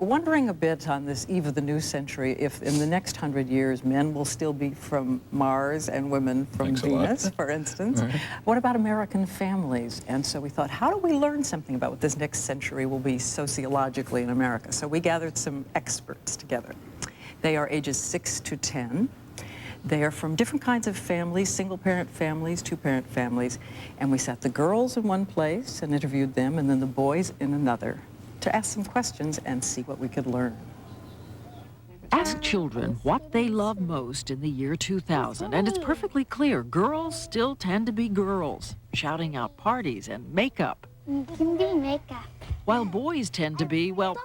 Wondering a bit on this eve of the new century if in the next 100 years men will still be from Mars and women from Venus, for instance. Right. What about American families? And so we thought, how do we learn something about what this next century will be sociologically in America? So we gathered some experts together. They are ages 6 to 10. They are from different kinds of families, single-parent families, two-parent families, and we sat the girls in one place and interviewed them, and then the boys in another, to ask some questions and see what we could learn. Ask children what they love most in the year 2000, and it's perfectly clear girls still tend to be girls, shouting out parties and makeup. You can do makeup. While boys tend to be, well,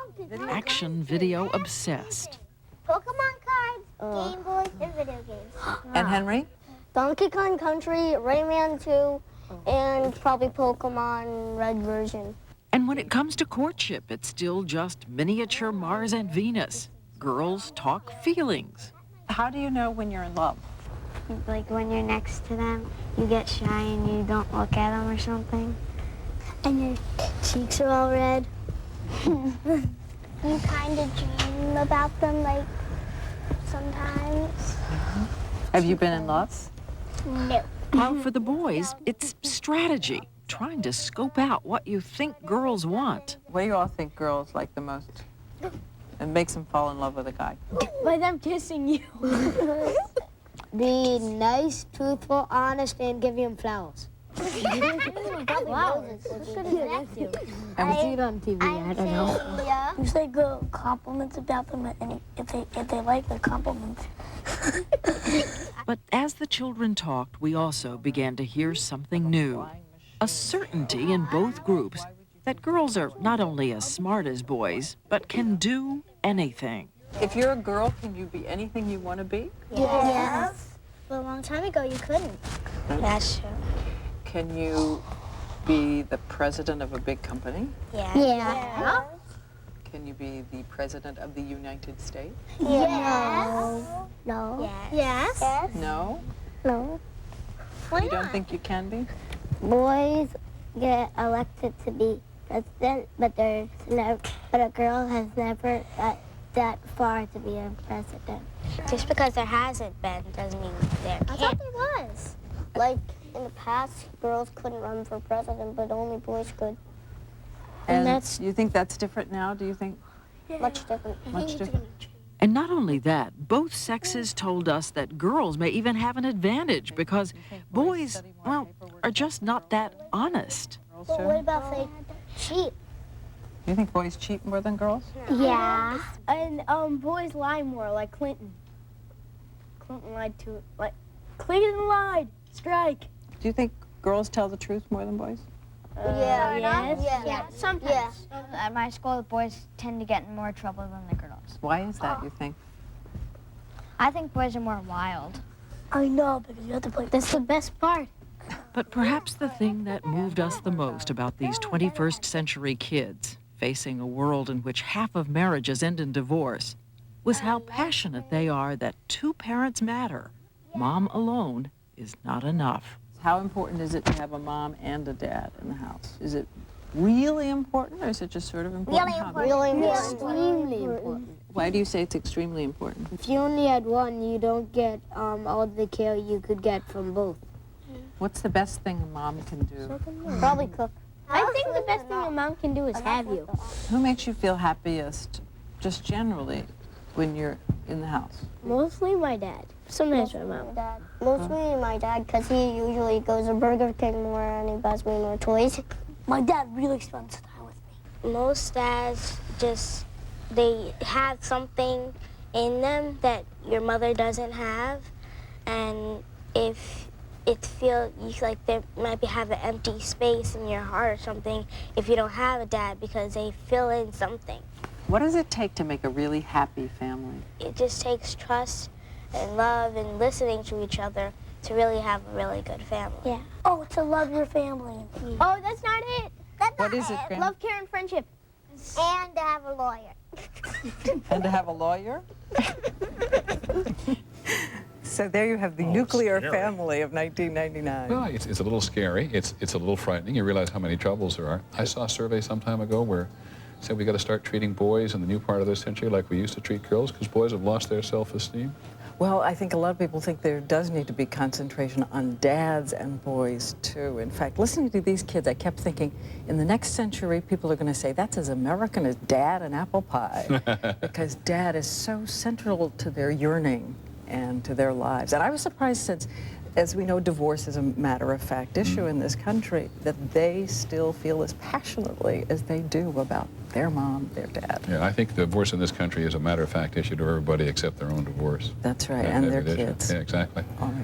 action video obsessed. Pokemon cards, Game Boys, and video games. And Henry? Donkey Kong Country, Rayman 2, and probably Pokemon Red version. And when it comes to courtship, it's still just miniature Mars and Venus. Girls talk feelings. How do you know when you're in love? Like when you're next to them, you get shy and you don't look at them or something. And your cheeks are all red. You kind of dream about them, like, sometimes. Have you been in love? No. While for the boys, it's strategy, trying to scope out what you think girls want. What do you all think girls like the most? And makes them fall in love with a guy? By them kissing you. Be nice, truthful, honest, and give him flowers. Wow. And see it on TV, I don't know. Yeah. You say good compliments about them, and if they like the compliments. But as the children talked, we also began to hear something new. A certainty in both groups that girls are not only as smart as boys, but can do anything. If you're a girl, can you be anything you want to be? Yes. But a long time ago, you couldn't. That's true. Can you be the president of a big company? Yeah. Can you be the president of the United States? Yes. No. Yes. Yes. No? No. Why You don't not? think you can be? Boys get elected to be president, but a girl has never got that far to be a president. Just because there hasn't been doesn't mean there can't. I thought there was. Like in the past, girls couldn't run for president, but only boys could. And that's you think that's different now? Do you think? much different. Much different. And not only that, both sexes told us that girls may even have an advantage because boys, well, are just not that honest. But what about if they cheat? Do you think boys cheat more than girls? Yeah. And boys lie more, like Clinton. Clinton lied Clinton lied. Strike. Do you think girls tell the truth more than boys? Yes. Yeah, sometimes. At my school, the boys tend to get in more trouble than the girls. Why is that, you think? I think boys are more wild. I know, because you have to play. That's the best part. But perhaps the thing that moved us the most about these 21st century kids facing a world in which half of marriages end in divorce was how passionate they are that two parents matter. Mom alone is not enough. How important is it to have a mom and a dad in the house? Is it really important, or is it just sort of important? Really extremely important. Why do you say it's extremely important? If you only had one, you don't get all the care you could get from both. What's the best thing a mom can do? Probably cook. I think the best thing a mom can do is have you. Who makes you feel happiest, just generally, when you're in the house? Mostly my dad. Sometimes my mom. Mostly my dad, because he usually goes to Burger King more and he buys me more toys. My dad really spends time with me. Most dads they have something in them that your mother doesn't have, and if it feels like they might have an empty space in your heart or something if you don't have a dad, because they fill in something. What does it take to make a really happy family? It just takes trust and love and listening to each other to really have a really good family. Yeah. Oh, to love your family. Oh, that's not it. That's What not is it, Graham? Love, care, and friendship. And to have a lawyer. And to have a lawyer? So there you have the nuclear family of 1999. Well, it's a little scary. It's a little frightening. You realize how many troubles there are. I saw a survey some time ago where say we got to start treating boys in the new part of this century like we used to treat girls because boys have lost their self-esteem? Well, I think a lot of people think there does need to be concentration on dads and boys, too. In fact, listening to these kids, I kept thinking, in the next century, people are going to say, that's as American as dad and apple pie, because dad is so central to their yearning and to their lives. And I was surprised since, as we know, divorce is a matter-of-fact issue in this country, that they still feel as passionately as they do about their mom, their dad. Yeah, I think divorce in this country is a matter-of-fact issue to everybody except their own divorce. That's right, Yeah, and their it is. kids. Yeah, exactly. All right.